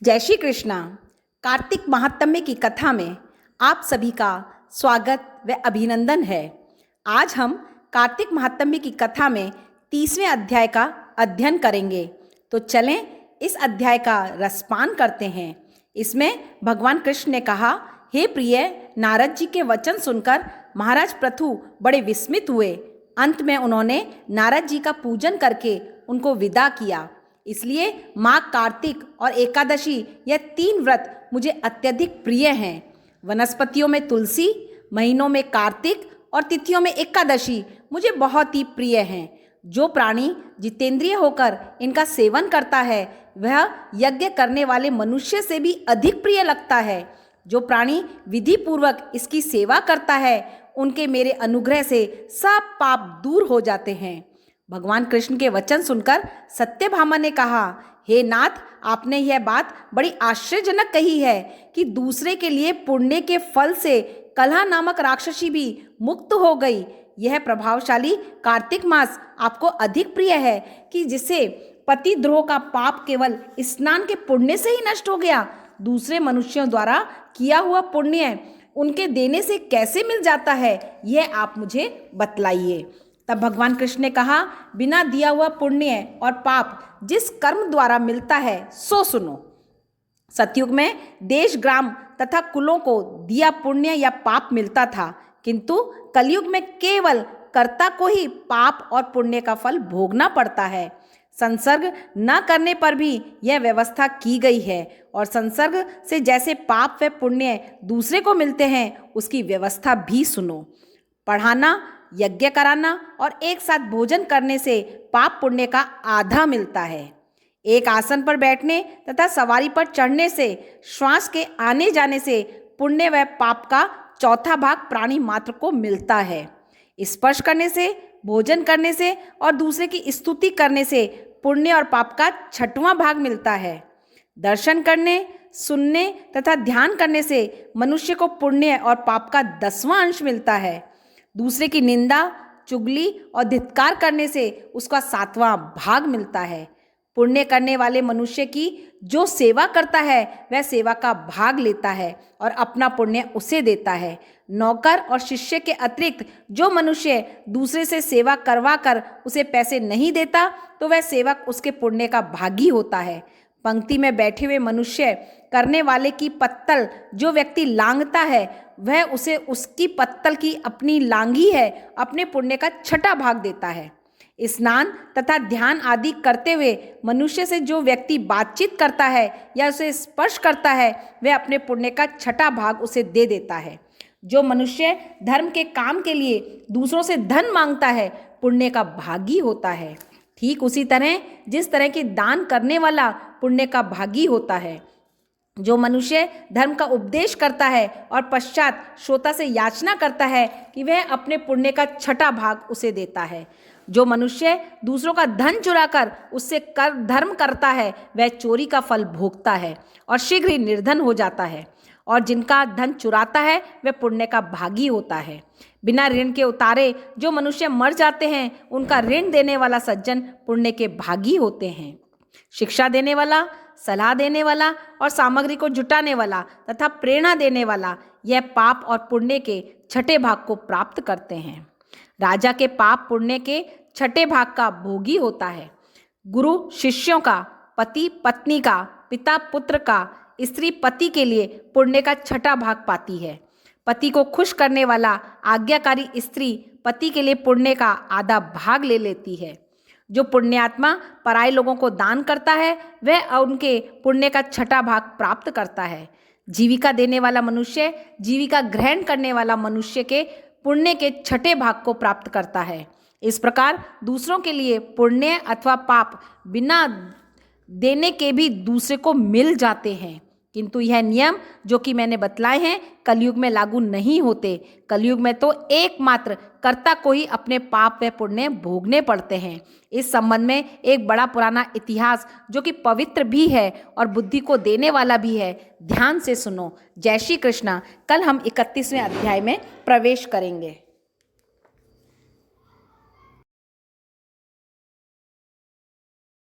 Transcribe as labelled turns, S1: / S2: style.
S1: जय श्री कृष्णा। कार्तिक महात्म्य की कथा में आप सभी का स्वागत व अभिनंदन है। आज हम कार्तिक महात्म्य की कथा में 30वें अध्याय का अध्ययन करेंगे। तो चलें इस अध्याय का रसपान करते हैं। इसमें भगवान कृष्ण ने कहा, हे प्रिय, नारद जी के वचन सुनकर महाराज पृथु बड़े विस्मित हुए। अंत में उन्होंने नारद जी का पूजन करके उनको विदा किया। इसलिए माघ, कार्तिक और एकादशी यह 3 व्रत मुझे अत्यधिक प्रिय हैं। वनस्पतियों में तुलसी, महीनों में कार्तिक और तिथियों में एकादशी मुझे बहुत ही प्रिय हैं। जो प्राणी जितेंद्रिय होकर इनका सेवन करता है वह यज्ञ करने वाले मनुष्य से भी अधिक प्रिय लगता है। जो प्राणी विधि पूर्वक इसकी सेवा करता है उनके मेरे अनुग्रह से सब पाप दूर हो जाते हैं। भगवान कृष्ण के वचन सुनकर सत्यभामा ने कहा, हे नाथ, आपने यह बात बड़ी आश्चर्यजनक कही है कि दूसरे के लिए पुण्य के फल से कलह नामक राक्षसी भी मुक्त हो गई। यह प्रभावशाली कार्तिक मास आपको अधिक प्रिय है कि जिसे पतिद्रोह का पाप केवल स्नान के पुण्य से ही नष्ट हो गया। दूसरे मनुष्यों द्वारा किया हुआ पुण्य उनके देने से कैसे मिल जाता है, यह आप मुझे बतलाइए। तब भगवान कृष्ण ने कहा, बिना दिया हुआ पुण्य और पाप जिस कर्म द्वारा मिलता है सो सुनो। सतयुग में देश, ग्राम तथा कुलों को दिया पुण्य या पाप मिलता था, किंतु कलयुग में केवल कर्ता को ही पाप और पुण्य का फल भोगना पड़ता है। संसर्ग न करने पर भी यह व्यवस्था की गई है और संसर्ग से जैसे पाप व पुण्य दूसरे को मिलते हैं उसकी व्यवस्था भी सुनो। पढ़ाना, यज्ञ कराना और एक साथ भोजन करने से पाप पुण्य का आधा मिलता है। एक आसन पर बैठने तथा सवारी पर चढ़ने से, श्वास के आने जाने से पुण्य व पाप का चौथा भाग प्राणी मात्र को मिलता है। स्पर्श करने से, भोजन करने से और दूसरे की स्तुति करने से पुण्य और पाप का 6वां भाग मिलता है। दर्शन करने, सुनने तथा ध्यान करने से मनुष्य को पुण्य और पाप का 10वां अंश मिलता है। दूसरे की निंदा, चुगली और धिक्कार करने से उसका 7वां भाग मिलता है। पुण्य करने वाले मनुष्य की जो सेवा करता है वह सेवा का भाग लेता है और अपना पुण्य उसे देता है। नौकर और शिष्य के अतिरिक्त जो मनुष्य दूसरे से सेवा करवा कर उसे पैसे नहीं देता तो वह सेवक उसके पुण्य का भागी होता है। पंक्ति में बैठे हुए मनुष्य करने वाले की पत्तल जो व्यक्ति लांघता है वह उसे उसकी पत्तल की अपनी लांघी है अपने पुण्य का 6वां भाग देता है। स्नान तथा ध्यान आदि करते हुए मनुष्य से जो व्यक्ति बातचीत करता है या उसे स्पर्श करता है वह अपने पुण्य का 6वां भाग उसे दे देता है। जो मनुष्य धर्म के काम के लिए दूसरों से धन मांगता है पुण्य का भागी होता है। ठीक उसी तरह जिस तरह की दान करने वाला पुण्य का भागी होता है। जो मनुष्य धर्म का उपदेश करता है और पश्चात श्रोता से याचना करता है कि वह अपने पुण्य का 6वां भाग उसे देता है। जो मनुष्य दूसरों का धन चुराकर उससे कर धर्म करता है वह चोरी का फल भोगता है और शीघ्र ही निर्धन हो जाता है। और जिनका धन चुराता है वह पुण्य का भागी होता है। बिना ऋण के उतारे जो मनुष्य मर जाते हैं उनका ऋण देने वाला सज्जन पुण्य के भागी होते हैं। शिक्षा देने वाला, सलाह देने वाला और सामग्री को जुटाने वाला तथा प्रेरणा देने वाला यह पाप और पुण्य के 6ठे भाग को प्राप्त करते हैं। राजा के पाप पुण्य के 6ठे भाग का भोगी होता है। गुरु शिष्यों का, पति पत्नी का, पिता पुत्र का, स्त्री पति के लिए पुण्य का 6वां भाग पाती है। पति को खुश करने वाला आज्ञाकारी स्त्री पति के लिए पुण्य का आधा भाग ले लेती है। जो पुण्यात्मा पराये लोगों को दान करता है वह उनके पुण्य का 6वां भाग प्राप्त करता है। जीविका देने वाला मनुष्य जीविका ग्रहण करने वाला मनुष्य के पुण्य के 6ठे भाग को प्राप्त करता है। इस प्रकार दूसरों के लिए पुण्य अथवा पाप बिना देने के भी दूसरे को मिल जाते हैं, किंतु यह नियम जो कि मैंने बतलाए हैं कलयुग में लागू नहीं होते। कलयुग में तो एकमात्र कर्ता को ही अपने पाप व पुण्य भोगने पड़ते हैं। इस संबंध में एक बड़ा पुराना इतिहास जो कि पवित्र भी है और बुद्धि को देने वाला भी है, ध्यान से सुनो। जय श्री कृष्णा। कल हम 31वें अध्याय में प्रवेश करेंगे।